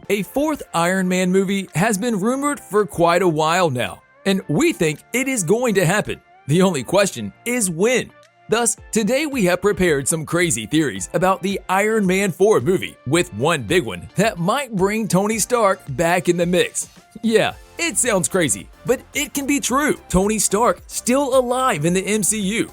A fourth Iron Man movie has been rumored for quite a while now, and we think it is going to happen. The only question is when. Thus, today we have prepared some crazy theories about the Iron Man 4 movie, with one big one that might bring Tony Stark back in the mix. Yeah, it sounds crazy, but it can be true. Tony Stark still alive in the MCU.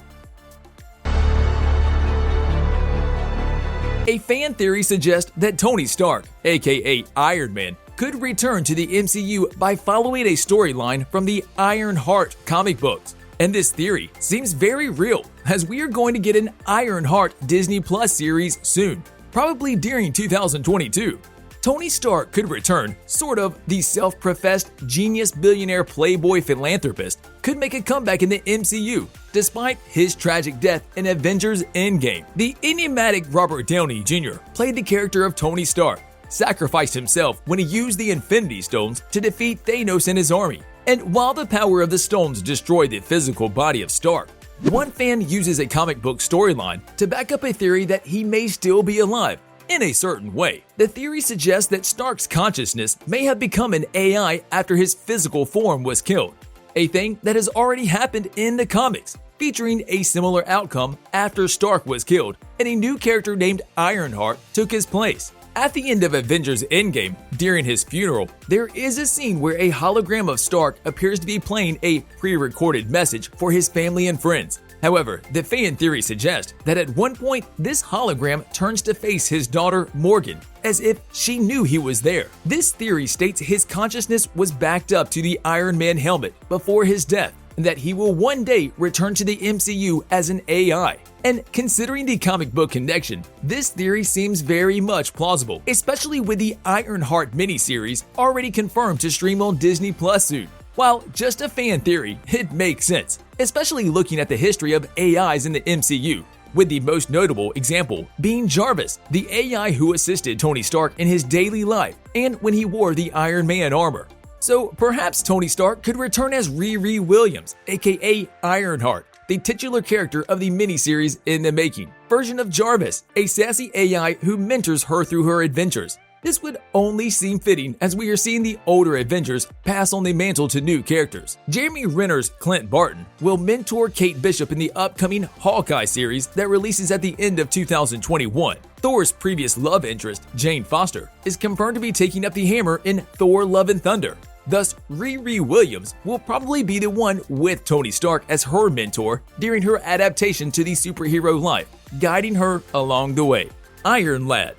A fan theory suggests that Tony Stark, aka Iron Man, could return to the MCU by following a storyline from the Ironheart comic books. And this theory seems very real, as we are going to get an Ironheart Disney Plus series soon, probably during 2022. Tony Stark could return, sort of the self-professed genius billionaire playboy philanthropist, could make a comeback in the MCU, despite his tragic death in Avengers Endgame. The enigmatic Robert Downey Jr. played the character of Tony Stark, sacrificed himself when he used the Infinity Stones to defeat Thanos and his army. And while the power of the stones destroyed the physical body of Stark, one fan uses a comic book storyline to back up a theory that he may still be alive in a certain way. The theory suggests that Stark's consciousness may have become an AI after his physical form was killed, a thing that has already happened in the comics, featuring a similar outcome after Stark was killed and a new character named Ironheart took his place. At the end of Avengers Endgame, during his funeral, there is a scene where a hologram of Stark appears to be playing a pre-recorded message for his family and friends. However, the fan theory suggests that at one point, this hologram turns to face his daughter Morgan, as if she knew he was there. This theory states his consciousness was backed up to the Iron Man helmet before his death, and that he will one day return to the MCU as an AI. And considering the comic book connection, this theory seems very much plausible, especially with the Ironheart miniseries already confirmed to stream on Disney Plus soon. While just a fan theory, it makes sense, especially looking at the history of AIs in the MCU, with the most notable example being Jarvis, the AI who assisted Tony Stark in his daily life and when he wore the Iron Man armor. So perhaps Tony Stark could return as Riri Williams, aka Ironheart, the titular character of the miniseries In the Making version of Jarvis, a sassy AI who mentors her through her adventures. This would only seem fitting as we are seeing the older Avengers pass on the mantle to new characters. Jeremy Renner's Clint Barton will mentor Kate Bishop in the upcoming Hawkeye series that releases at the end of 2021. Thor's previous love interest, Jane Foster, is confirmed to be taking up the hammer in Thor: Love and Thunder. Thus, Riri Williams will probably be the one with Tony Stark as her mentor during her adaptation to the superhero life, guiding her along the way. Iron Lad.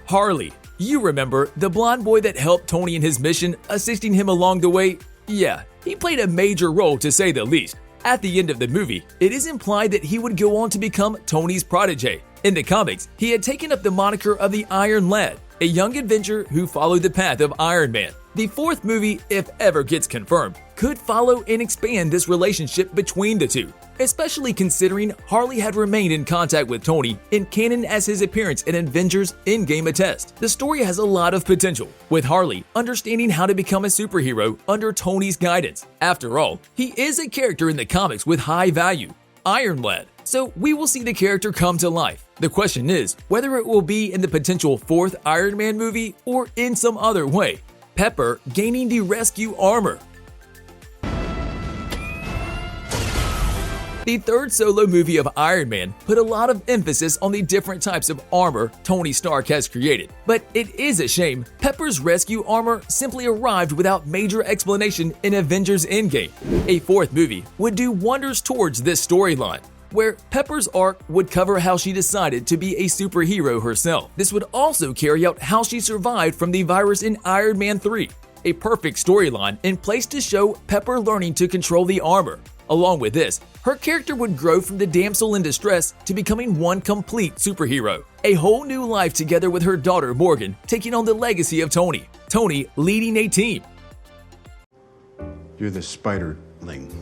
Harley. You remember the blonde boy that helped Tony in his mission, assisting him along the way? Yeah, he played a major role to say the least. At the end of the movie, it is implied that he would go on to become Tony's protege. In the comics, he had taken up the moniker of the Iron Lad, a young adventurer who followed the path of Iron Man. The fourth movie, if ever gets confirmed, could follow and expand this relationship between the two, especially considering Harley had remained in contact with Tony in canon as his appearance in Avengers Endgame attests. The story has a lot of potential, with Harley understanding how to become a superhero under Tony's guidance. After all, he is a character in the comics with high value, Iron Lad, so we will see the character come to life. The question is whether it will be in the potential fourth Iron Man movie or in some other way. Pepper gaining the rescue armor. The third solo movie of Iron Man put a lot of emphasis on the different types of armor Tony Stark has created. But it is a shame Pepper's rescue armor simply arrived without major explanation in Avengers Endgame. A fourth movie would do wonders towards this storyline, where Pepper's arc would cover how she decided to be a superhero herself. This would also carry out how she survived from the virus in Iron Man 3, a perfect storyline in place to show Pepper learning to control the armor. Along with this, her character would grow from the damsel in distress to becoming one complete superhero. A whole new life together with her daughter Morgan, taking on the legacy of Tony. Tony leading a team. You're the spiderling.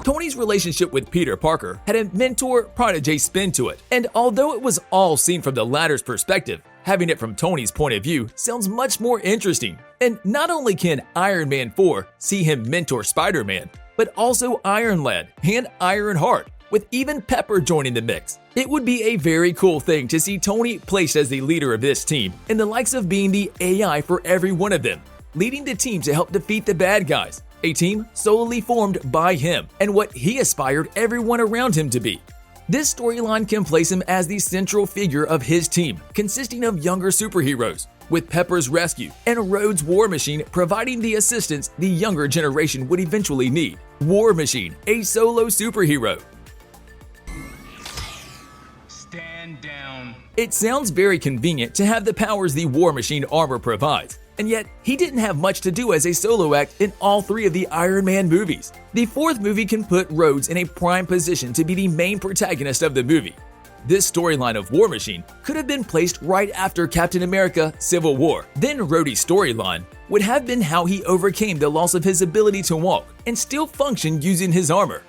Tony's relationship with Peter Parker had a mentor-protege spin to it, and although it was all seen from the latter's perspective, having it from Tony's point of view sounds much more interesting. And not only can Iron Man 4 see him mentor Spider-Man, but also Iron Lad and Ironheart. with even Pepper joining the mix. It would be a very cool thing to see Tony placed as the leader of this team, and the likes of being the AI for every one of them, leading the team to help defeat the bad guys, a team solely formed by him and what he aspired everyone around him to be. This storyline can place him as the central figure of his team, consisting of younger superheroes, with Pepper's rescue and Rhodes' War Machine providing the assistance the younger generation would eventually need. War Machine, a solo superhero. Stand down. It sounds very convenient to have the powers the War Machine armor provides, and yet he didn't have much to do as a solo act in all three of the Iron Man movies. The fourth movie can put Rhodes in a prime position to be the main protagonist of the movie. This storyline of War Machine could have been placed right after Captain America: Civil War. Then Rhodey's storyline would have been how he overcame the loss of his ability to walk and still function using his armor.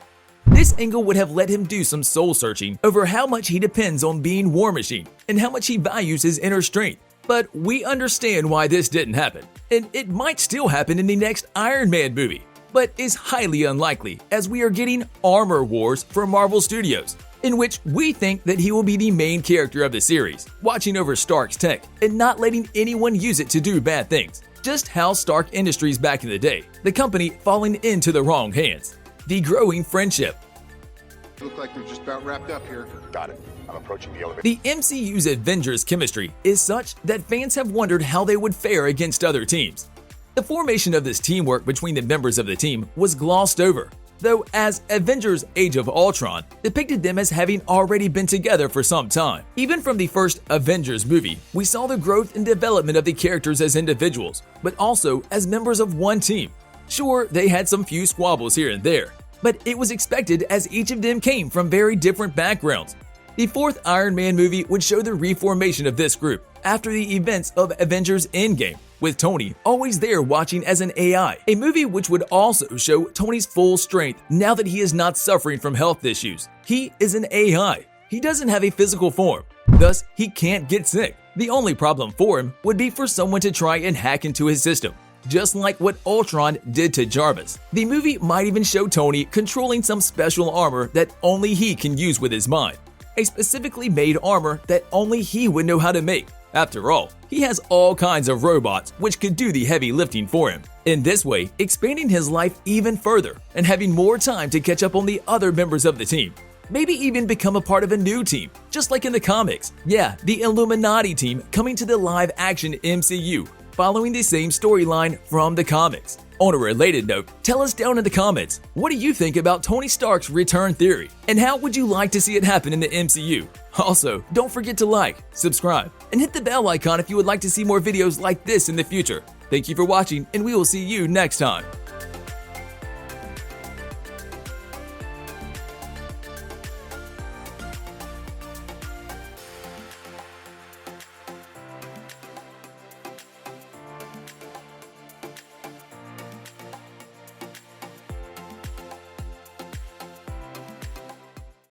This angle would have let him do some soul searching over how much he depends on being War Machine and how much he values his inner strength. But we understand why this didn't happen, and it might still happen in the next Iron Man movie, but is highly unlikely as we are getting Armor Wars from Marvel Studios, in which we think that he will be the main character of the series, watching over Stark's tech and not letting anyone use it to do bad things. Just how Stark Industries back in the day, the company falling into the wrong hands. The growing friendship. Look like they're just about wrapped up here. Got it. I'm approaching the elevator. The MCU's Avengers chemistry is such that fans have wondered how they would fare against other teams. The formation of this teamwork between the members of the team was glossed over, though as Avengers Age of Ultron depicted them as having already been together for some time. Even from the first Avengers movie, we saw the growth and development of the characters as individuals, but also as members of one team. Sure, they had some few squabbles here and there, but it was expected as each of them came from very different backgrounds. The fourth Iron Man movie would show the reformation of this group after the events of Avengers Endgame, with Tony always there watching as an AI, a movie which would also show Tony's full strength now that he is not suffering from health issues. He is an AI. He doesn't have a physical form, thus he can't get sick. The only problem for him would be for someone to try and hack into his system, just like what Ultron did to Jarvis. The movie might even show Tony controlling some special armor that only he can use with his mind, a specifically made armor that only he would know how to make. After all, he has all kinds of robots which could do the heavy lifting for him. In this way, expanding his life even further and having more time to catch up on the other members of the team. Maybe even become a part of a new team, just like in the comics. Yeah, the Illuminati team coming to the live-action MCU, following the same storyline from the comics. On a related note, tell us down in the comments, what do you think about Tony Stark's return theory? And how would you like to see it happen in the MCU? Also, don't forget to like, subscribe, and hit the bell icon if you would like to see more videos like this in the future. Thank you for watching, and we will see you next time.